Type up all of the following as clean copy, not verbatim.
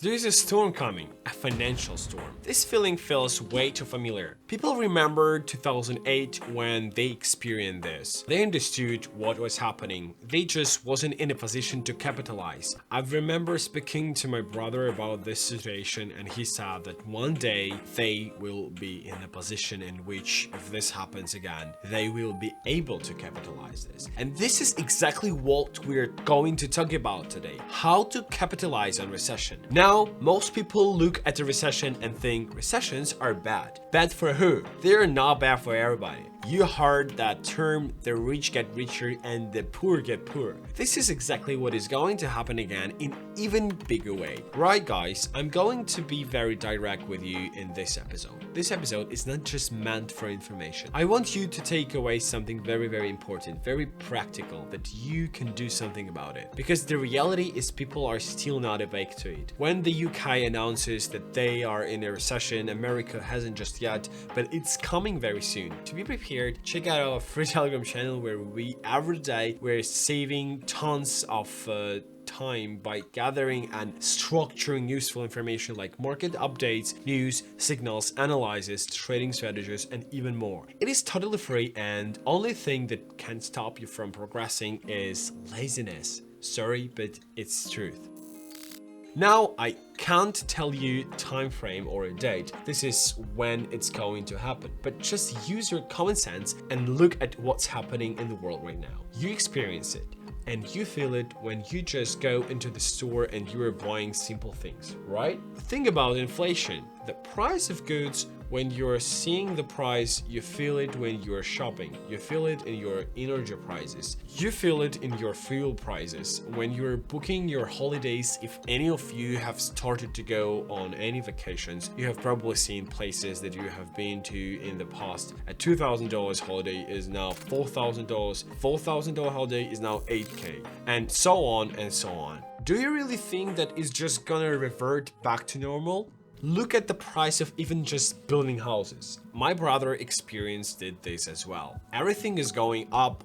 There is a storm coming, a financial storm. This feeling feels way too familiar. People remember 2008 when they experienced this. They understood what was happening. They just wasn't in a position to capitalize. I remember speaking to my brother about this situation, and he said that one day they will be in a position in which, if this happens again, they will be able to capitalize this. And this is exactly what we're going to talk about today. How to capitalize on recession. Now, most people look at the recession and think recessions are bad. Bad for who? They are not bad for everybody. You heard that term, the rich get richer and the poor get poorer. This is exactly what is going to happen again in even bigger way. Right guys, I'm going to be very direct with you in this episode. This episode is not just meant for information. I want you to take away something very important, very practical, that you can do something about it. Because the reality is people are still not awake to it. When the UK announces that they are in a recession, America hasn't just yet, but it's coming very soon. To be prepared, check out our free Telegram channel where we every day we're saving tons of time by gathering and structuring useful information like market updates, news, signals, analysis, trading strategies, and even more. It is totally free, and only thing that can stop you from progressing is laziness. Sorry, but it's truth. Now, I can't tell you time frame or a date. This is when it's going to happen. But just use your common sense and look at what's happening in the world right now. You experience it and you feel it when you just go into the store and you are buying simple things, right? Think about inflation. The price of goods, when you're seeing the price, you feel it when you're shopping. You feel it in your energy prices. You feel it in your fuel prices. When you're booking your holidays, if any of you have started to go on any vacations, you have probably seen places that you have been to in the past. A $2,000 holiday is now $4,000. $4,000 holiday is now $8K, and so on and so on. Do you really think that it's just gonna revert back to normal? Look at the price of even just building houses. My brother experienced this as well. Everything is going up.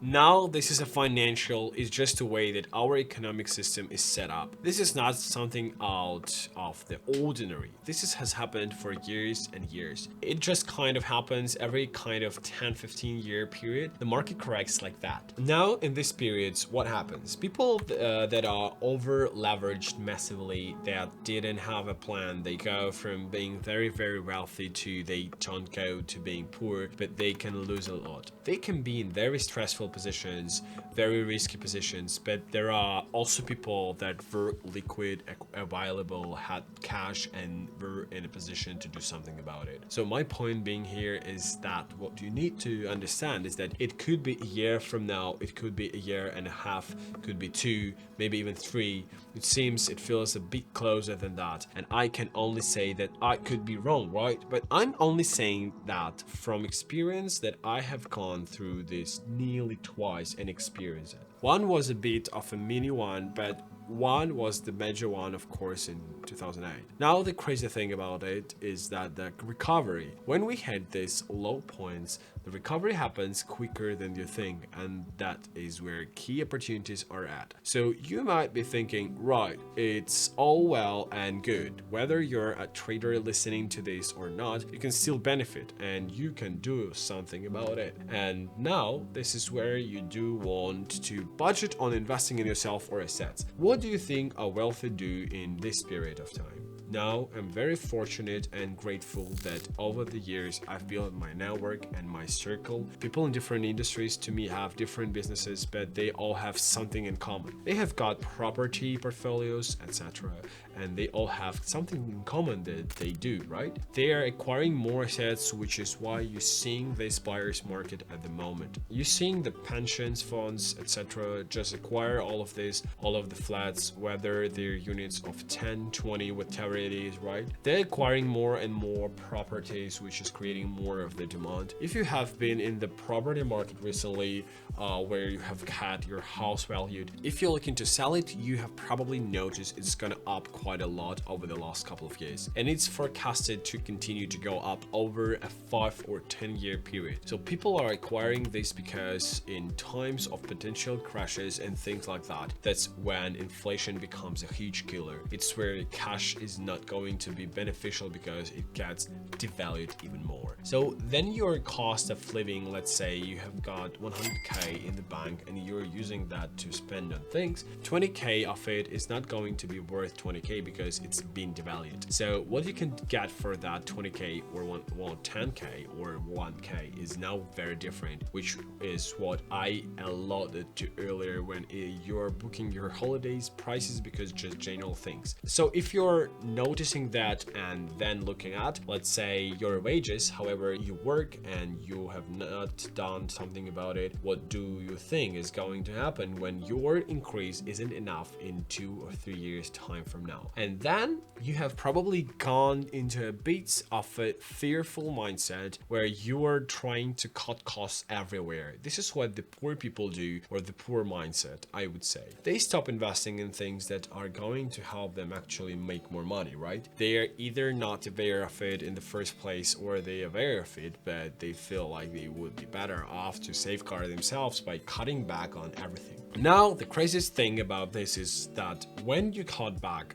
Now this is it's just a way that our economic system is set up. This is not something out of the ordinary. Has happened for years and years. It just kind of happens every kind of 10-15 year period. The market corrects like that. Now in these periods, what happens? People that are over leveraged massively, that didn't have a plan, they go from being very wealthy to they don't go to being poor, but they can lose a lot. They can be in very stressful positions, very risky positions, but there are also people that were liquid, available, had cash, and were in a position to do something about it. So my point being here is that what you need to understand is that it could be a year from now, it could be a year and a half, could be 2, maybe even 3. It feels a bit closer than that, and I can only say that I could be wrong, right? But I'm only saying that from experience, that I have gone through this nearly twice and experienced it. One was a bit of a mini one, but one was the major one, of course, in 2008. Now the crazy thing about it is that the recovery, when we hit these low points, the recovery happens quicker than you think, and that is where key opportunities are at. So you might be thinking, right, it's all well and good. Whether you're a trader listening to this or not, you can still benefit and you can do something about it. And now this is where you do want to budget on investing in yourself or assets. What do you think a wealthy do in this period of time? Now, I'm very fortunate and grateful that over the years I've built my network and my circle. People in different industries to me have different businesses, but they all have something in common. They have got property portfolios, etc. And they all have something in common that they do, right? They are acquiring more assets, which is why you're seeing this buyer's market at the moment. You're seeing the pensions funds, etc. just acquire all of this, all of the flats, whether they're units of 10, 20, whatever it is, right? They're acquiring more and more properties, which is creating more of the demand. If you have have been in the property market recently, where you have had your house valued, if you're looking to sell it, you have probably noticed it's gonna up quite a lot over the last couple of years, and it's forecasted to continue to go up over a 5 or 10-year period. So people are acquiring this because in times of potential crashes and things like that, that's when inflation becomes a huge killer. It's where cash is not going to be beneficial because it gets devalued even more. So then your cost of living, let's say you have got 100k in the bank and you're using that to spend on things, 20k of it is not going to be worth 20k because it's been devalued. So what you can get for that 20k or 10k or 1k is now very different, which is what I alluded to earlier when you're booking your holidays prices, because just general things. So if you're noticing that and then looking at, let's say, your wages, however you work and you have not done something about it, what do you think is going to happen when your increase isn't enough in 2 or 3 years time from now? And then you have probably gone into a bit of a fearful mindset where you are trying to cut costs everywhere. This is what the poor people do, or the poor mindset, I would say. They stop investing in things that are going to help them actually make more money, right? They are either not aware of it in the first place, or they are aware of it, but they feel like they would be better off to safeguard themselves by cutting back on everything. Now, the craziest thing about this is that when you cut back,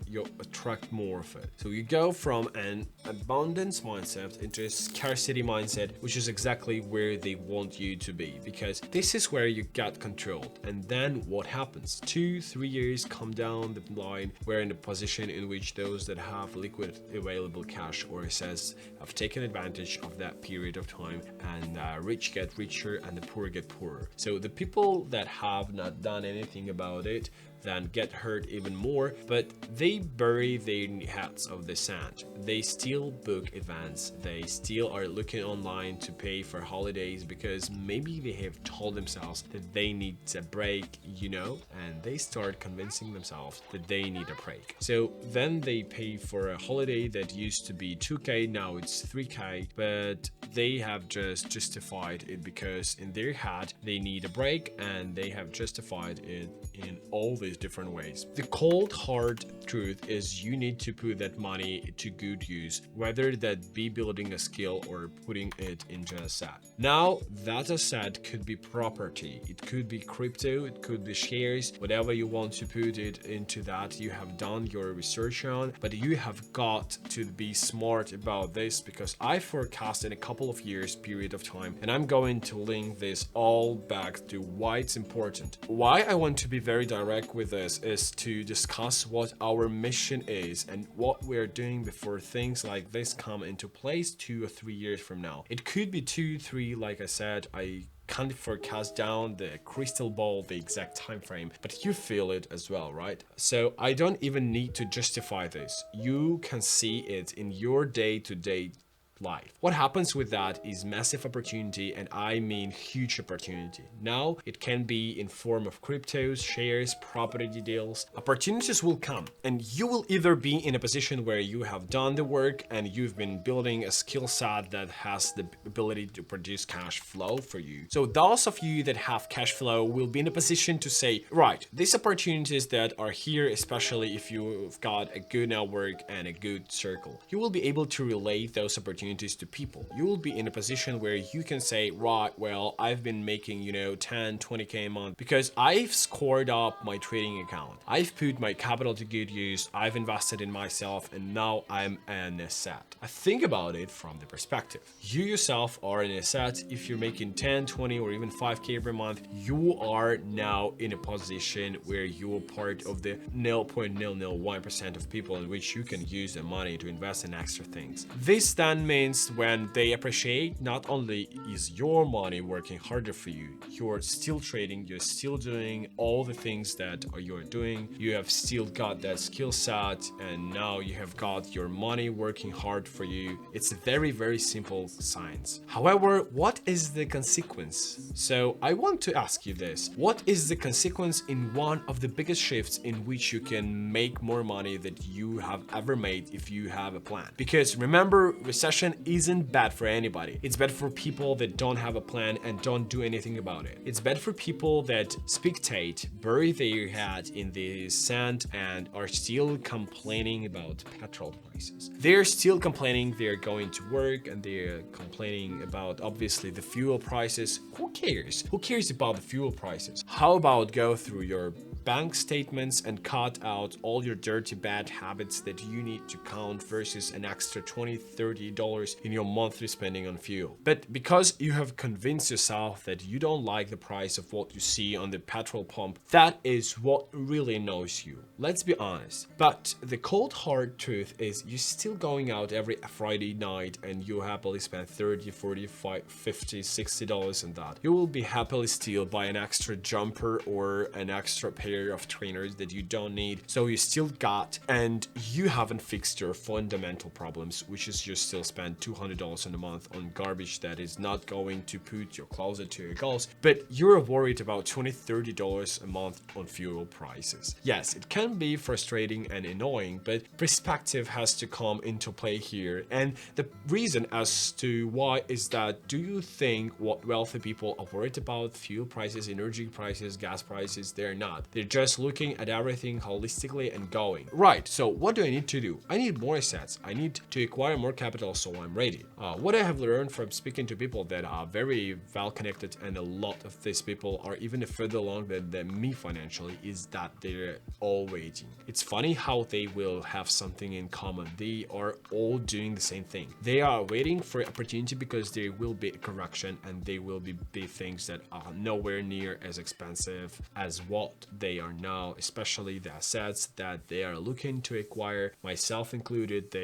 you attract more of it. So you go from an abundance mindset into a scarcity mindset, which is exactly where they want you to be, because this is where you get controlled. And then what happens? 2-3 years come down the line, we're in a position in which those that have liquid available cash or assets have taken advantage of that period of time, and rich get richer and the poor get poorer. So the people that have not done anything about it then get hurt even more, but they bury their heads of the sand. They still book events, they still are looking online to pay for holidays because maybe they have told themselves that they need a break, and they start convincing themselves that they need a break. So then they pay for a holiday that used to be 2k, now it's 3k, but they have just justified it because in their head they need a break, and they have justified it in all these different ways. The cold hard truth is you need to put that money to good use, whether that be building a skill or putting it into an asset. Now that asset could be property, it could be crypto, it could be shares, whatever you want to put it into that. You have done your research on, but you have got to be smart about this, because I forecast in a couple of years period of time, and I'm going to link this all back to why it's important. Why I want to be very direct with this is to discuss what our mission is and what we're doing before things like this come into place 2 or 3 years from now. It could be 2, 3, like I said, I can't forecast down the crystal ball the exact time frame, but you feel it as well, right? So I don't even need to justify this. You can see it in your day-to-day life. What happens with that is massive opportunity, and I mean huge opportunity. Now it can be in form of cryptos, shares, property deals. Opportunities will come, and you will either be in a position where you have done the work and you've been building a skill set that has the ability to produce cash flow for you. So those of you that have cash flow will be in a position to say, right, these opportunities that are here, especially if you've got a good network and a good circle, you will be able to relate those opportunities to people. You will be in a position where you can say, right, well, I've been making 10, 20k a month because I've scored up my trading account, I've put my capital to good use, I've invested in myself, and now I'm an asset. I think about it from the perspective, you yourself are an asset. If you're making 10, 20 or even 5k every month, you are now in a position where you're part of the 0.001% of people in which you can use the money to invest in extra things. This then means when they appreciate, not only is your money working harder for you, you're still trading, you're still doing all the things that you're doing, you have still got that skill set, and now you have got your money working hard for you. It's a very, very simple science. However, what is the consequence? So I want to ask you this. What is the consequence in one of the biggest shifts in which you can make more money that you have ever made if you have a plan? Because remember, recession recession isn't bad for anybody. It's bad for people that don't have a plan and don't do anything about it. It's bad for people that spectate, bury their head in the sand, and are still complaining about petrol prices. They're still complaining they're going to work, and they're complaining about obviously the fuel prices. Who cares? Who cares about the fuel prices? How about go through your bank statements and cut out all your dirty bad habits that you need to count versus an extra $20-30 in your monthly spending on fuel. But because you have convinced yourself that you don't like the price of what you see on the petrol pump, that is what really annoys you. Let's be honest. But the cold hard truth is you're still going out every Friday night and you happily spend $30, $40, $50, $60 on that. You will be happily still buy an extra jumper or an extra pair of trainers that you don't need, so you still got, and you haven't fixed your fundamental problems, which is you still spend $200 in a month on garbage that is not going to put you closer to your goals, but you're worried about $20-30 a month on fuel prices. Yes, it can be frustrating and annoying, but perspective has to come into play here, and the reason as to why is that, do you think what wealthy people are worried about fuel prices, energy prices, gas prices? They're not. They're just looking at everything holistically and going, right, so what do I need to do? I need more assets. I need to acquire more capital so I'm ready. What I have learned from speaking to people that are very well connected, and a lot of these people are even further along than me financially, is that they're all waiting. It's funny how they will have something in common. They are all doing the same thing. They are waiting for opportunity because there will be a correction, and they will be things that are nowhere near as expensive as what they are now, especially the assets that they are looking to acquire, myself included,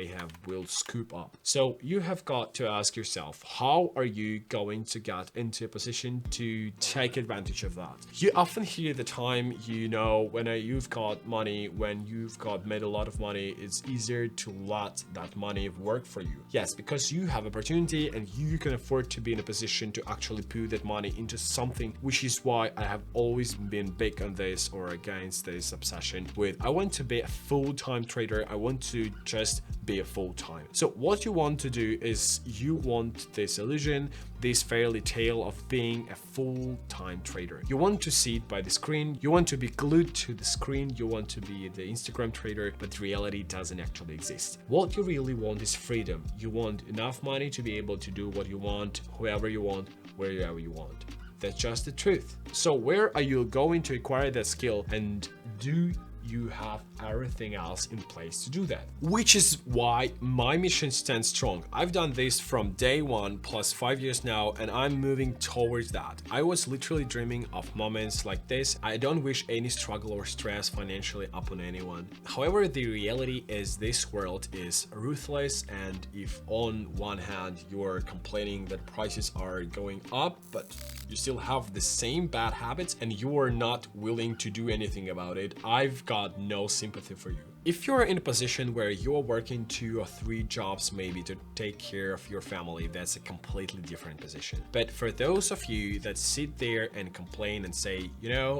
will scoop up. So you have got to ask yourself, how are you going to get into a position to take advantage of that? You often hear the time, when you've got money, when you've got made a lot of money, it's easier to let that money work for you. Yes, because you have opportunity and you can afford to be in a position to actually put that money into something, which is why I have always been big on this, or against this obsession with, I want to be a full-time trader. I want to just be a full-time. So what you want to do is you want this illusion, this fairy tale of being a full-time trader. You want to see it by the screen. You want to be glued to the screen. You want to be the Instagram trader, but reality doesn't actually exist. What you really want is freedom. You want enough money to be able to do what you want, whoever you want, wherever you want. That's just the truth. So where are you going to acquire that skill, and do you have everything else in place to do that? Which is why my mission stands strong. I've done this from day one plus 5 years now, and I'm moving towards that. I was literally dreaming of moments like this. I don't wish any struggle or stress financially upon anyone. However, the reality is this world is ruthless, and if on one hand you're complaining that prices are going up, but you still have the same bad habits and you are not willing to do anything about it, I've got no sympathy for you. If you're in a position where you're working 2 or 3 jobs maybe to take care of your family, that's a completely different position. But for those of you that sit there and complain and say,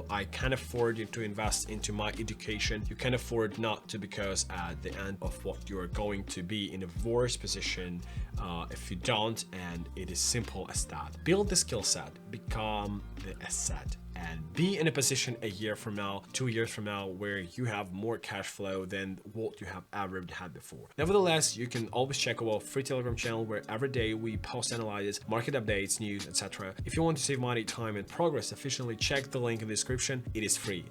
I can't afford to invest into my education, you can afford not to, because at the end of what you're going to be in a worse position if you don't, and it is simple as that. Build the skill set, become the asset, and be in a position a year from now, 2 years from now, where you have more cash flow than what you have ever had before. Nevertheless, you can always check our free Telegram channel, where every day we post analysis, market updates, news, etc. If you want to save money, time, and progress efficiently, check the link in the description. It is free.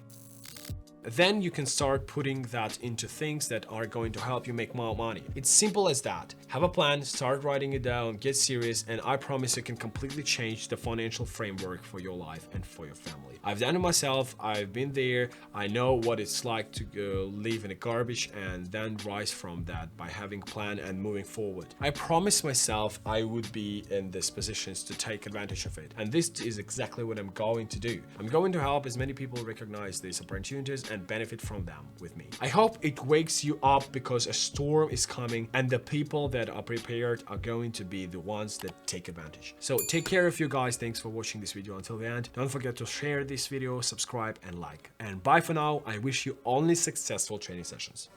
Then you can start putting that into things that are going to help you make more money. It's simple as that. Have a plan, start writing it down, get serious, and I promise you can completely change the financial framework for your life and for your family. I've done it myself. I've been there. I know what it's like to live in a garbage and then rise from that by having a plan and moving forward. I promised myself I would be in these positions to take advantage of it, and this is exactly what I'm going to do. I'm going to help as many people recognize these opportunities and benefit from them with me. I hope it wakes you up, because a storm is coming, and the people that are prepared are going to be the ones that take advantage. So take care of you guys. Thanks for watching this video until the end. Don't forget to share this video, subscribe, and like. And bye for now. I wish you only successful training sessions.